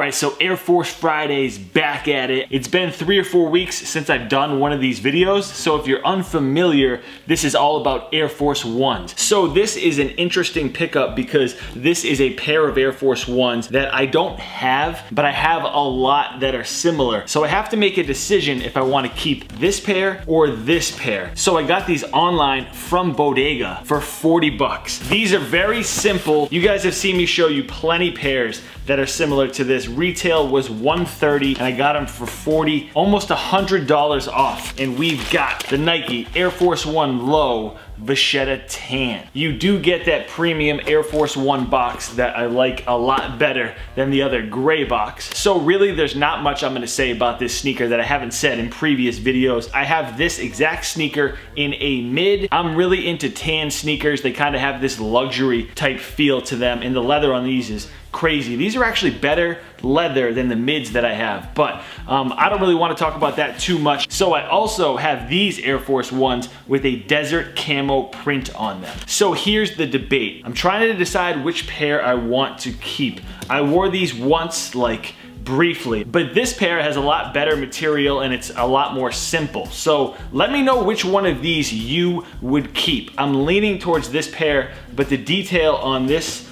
Alright, so Air Force Friday's back at it. It's been 3 or 4 weeks since I've done one of these videos, so if you're unfamiliar, this is all about Air Force Ones. So this is an interesting pickup because this is a pair of Air Force Ones that I don't have, but I have a lot that are similar. So I have to make a decision if I want to keep this pair or this pair. So I got these online from Bodega for 40 bucks. These are very simple. You guys have seen me show you plenty pairs that are similar to this. Retail was $130 and I got them for $40, almost $100 off. And we've got the Nike Air Force One Low Vachetta Tan. You do get that premium Air Force One box that I like a lot better than the other gray box. So really there's not much I'm gonna say about this sneaker that I haven't said in previous videos. I have this exact sneaker in a mid. I'm really into tan sneakers. They kind of have this luxury type feel to them, and the leather on these is crazy. These are actually better leather than the mids that I have, but I don't really want to talk about that too much. So I also have these Air Force Ones with a desert camo print on them. So here's the debate. I'm trying to decide which pair I want to keep. I wore these once, like briefly, but this pair has a lot better material and it's a lot more simple. So let me know which one of these you would keep. I'm leaning towards this pair, but the detail on this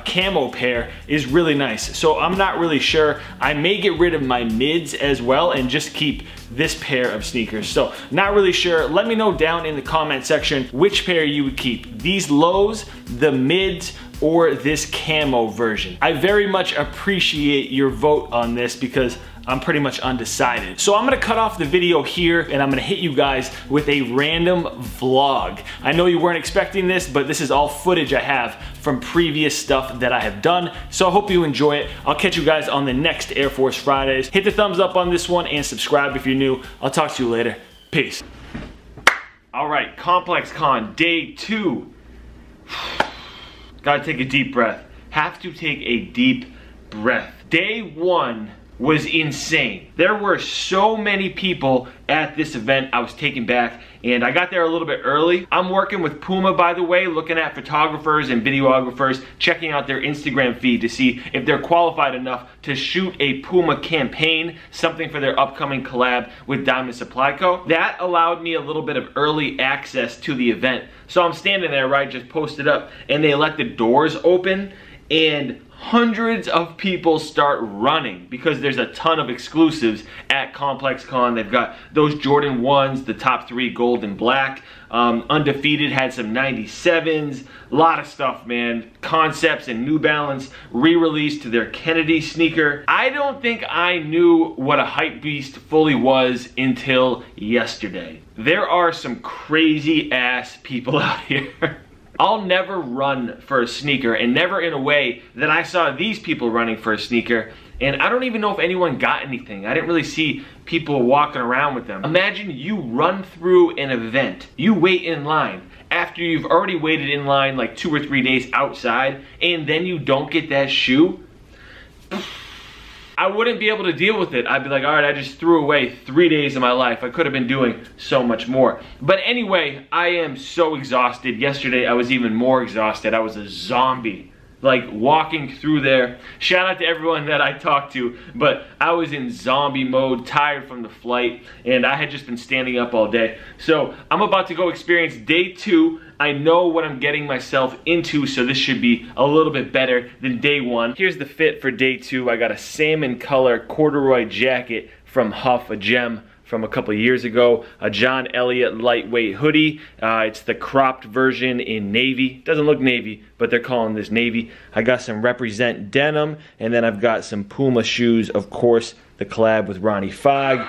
camo pair is really nice. So I'm not really sure. I may get rid of my mids as well and just keep this pair of sneakers. So not really sure. Let me know down in the comment section which pair you would keep. These lows, the mids, or this camo version. I very much appreciate your vote on this because I'm pretty much undecided. So I'm gonna cut off the video here and I'm gonna hit you guys with a random vlog. I know you weren't expecting this, but this is all footage I have from previous stuff that I have done. So I hope you enjoy it. I'll catch you guys on the next Air Force Fridays. Hit the thumbs up on this one and subscribe if you're new. I'll talk to you later. Peace. All right, ComplexCon day 2. Gotta take a deep breath. Have to take a deep breath. Day 1 was insane. There were so many people at this event. I was taken back and I got there a little bit early. I'm working with Puma, by the way, looking at photographers and videographers, checking out their Instagram feed to see if they're qualified enough to shoot a Puma campaign, something for their upcoming collab with Diamond Supply Co. That allowed me a little bit of early access to the event. So I'm standing there, right, just posted up, and they let the doors open and hundreds of people start running because there's a ton of exclusives at ComplexCon. They've got those Jordan 1s, the top 3 gold and black. Undefeated had some 97s, a lot of stuff, man. Concepts and New Balance re-released to their Kennedy sneaker. I don't think I knew what a hype beast fully was until yesterday. There are some crazy ass people out here. I'll never run for a sneaker, and never in a way that I saw these people running for a sneaker, and I don't even know if anyone got anything. I didn't really see people walking around with them. Imagine you run through an event, you wait in line, after you've already waited in line like 2 or 3 days outside, and then you don't get that shoe. I wouldn't be able to deal with it. I'd be like, all right, I just threw away 3 days of my life. I could have been doing so much more. But anyway, I am so exhausted. Yesterday, I was even more exhausted. I was a zombie, like walking through there. Shout out to everyone that I talked to, but I was in zombie mode, tired from the flight, and I had just been standing up all day. So I'm about to go experience day 2. I know what I'm getting myself into, so this should be a little bit better than day 1. Here's the fit for day 2. I got a salmon color corduroy jacket from Huff, a gem from a couple years ago. A John Elliott lightweight hoodie. It's the cropped version in navy. Doesn't look navy, but they're calling this navy. I got some Represent denim, and then I've got some Puma shoes, of course, the collab with Ronnie Fogg.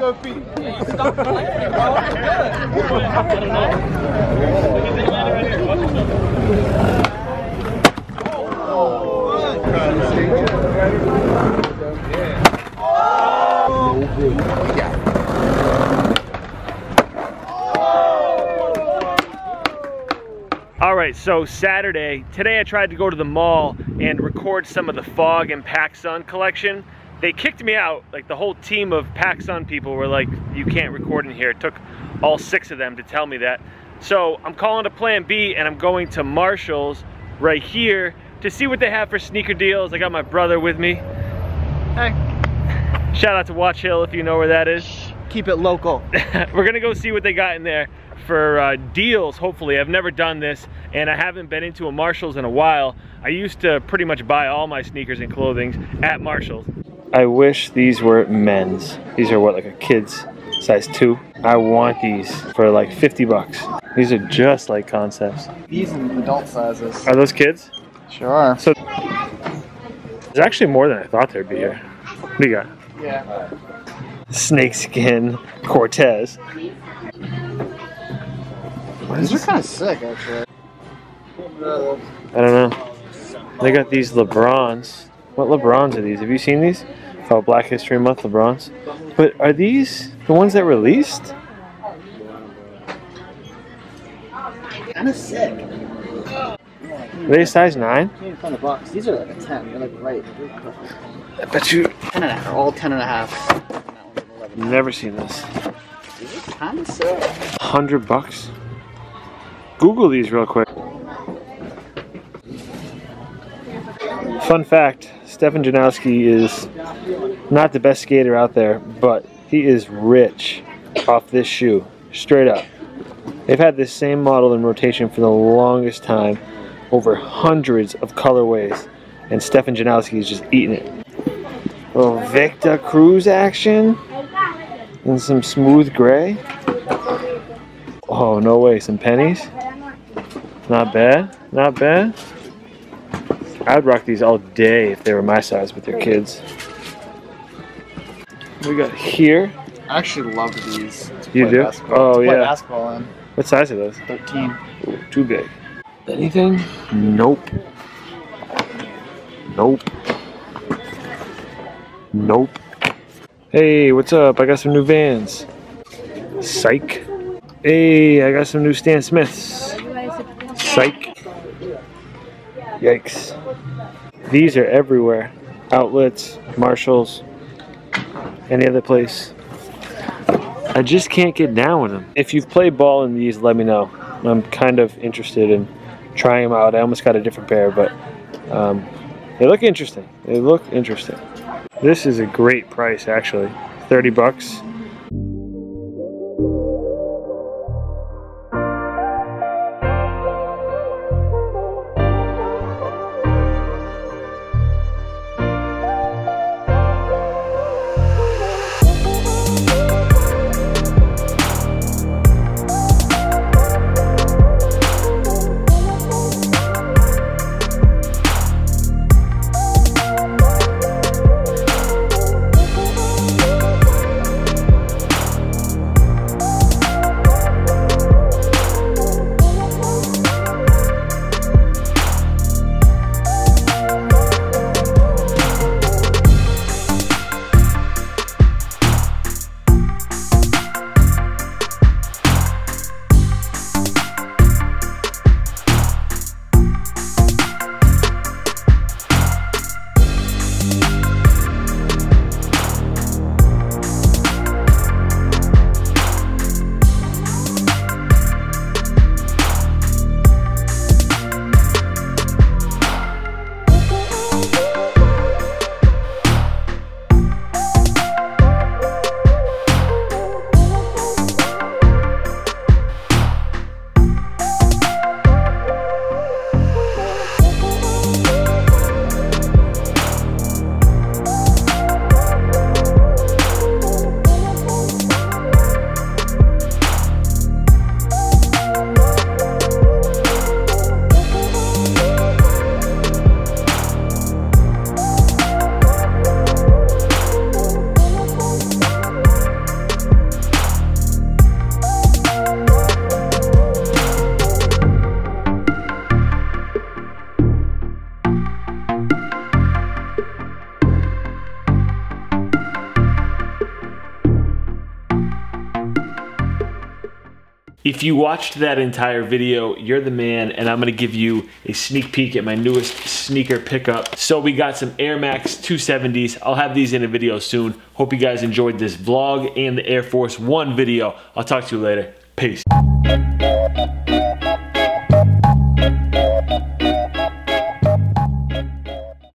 the feet. All right, so Saturday, today I tried to go to the mall and record some of the Fog and PacSun collection. They kicked me out. Like, the whole team of PacSun people were like, you can't record in here. It took all 6 of them to tell me that. So I'm calling a plan B and I'm going to Marshall's right here to see what they have for sneaker deals. I got my brother with me. Hey. Shout out to Watch Hill if you know where that is. Keep it local. We're gonna go see what they got in there for deals, hopefully. I've never done this and I haven't been into a Marshall's in a while. I used to pretty much buy all my sneakers and clothing at Marshall's. I wish these were men's. These are what, like a kid's size 2? I want these for like 50 bucks. These are just like Concepts. These in adult sizes. Are those kids? Sure are. So there's actually more than I thought there'd be here. What do you got? Yeah. Snakeskin Cortez. These are kind of sick, actually. I don't know. They got these LeBrons. What LeBrons are these? Have you seen these? Oh, Black History Month LeBrons. But are these the ones that released? Kind of sick. Are they a size 9? $200. These are like a 10. They're like right. I bet you. 10 and a half. All 10 and a half. Never seen this. These are kind of sick. $100. Google these real quick. Fun fact, Stefan Janowski is not the best skater out there, but he is rich off this shoe, straight up. They've had this same model in rotation for the longest time, over hundreds of colorways, and Stefan Janowski is just eating it. A little Victor Cruz action, and some smooth gray. Oh, no way, some pennies. Not bad, not bad. I'd rock these all day if they were my size with their kids. We got here. I actually love these. You do? Oh, yeah. Basketball in. What size are those? 13. Ooh, too big. Anything? Nope. Nope. Nope. Hey, what's up? I got some new Vans. Psych. Hey, I got some new Stan Smiths. Psych. Yikes. These are everywhere. Outlets, Marshalls, any other place. I just can't get down with them. If you've played ball in these, let me know. I'm kind of interested in trying them out. I almost got a different pair, but they look interesting. They look interesting. This is a great price, actually. 30 bucks. If you watched that entire video, you're the man, and I'm gonna give you a sneak peek at my newest sneaker pickup. So we got some Air Max 270s. I'll have these in a video soon. Hope you guys enjoyed this vlog and the Air Force One video. I'll talk to you later. Peace.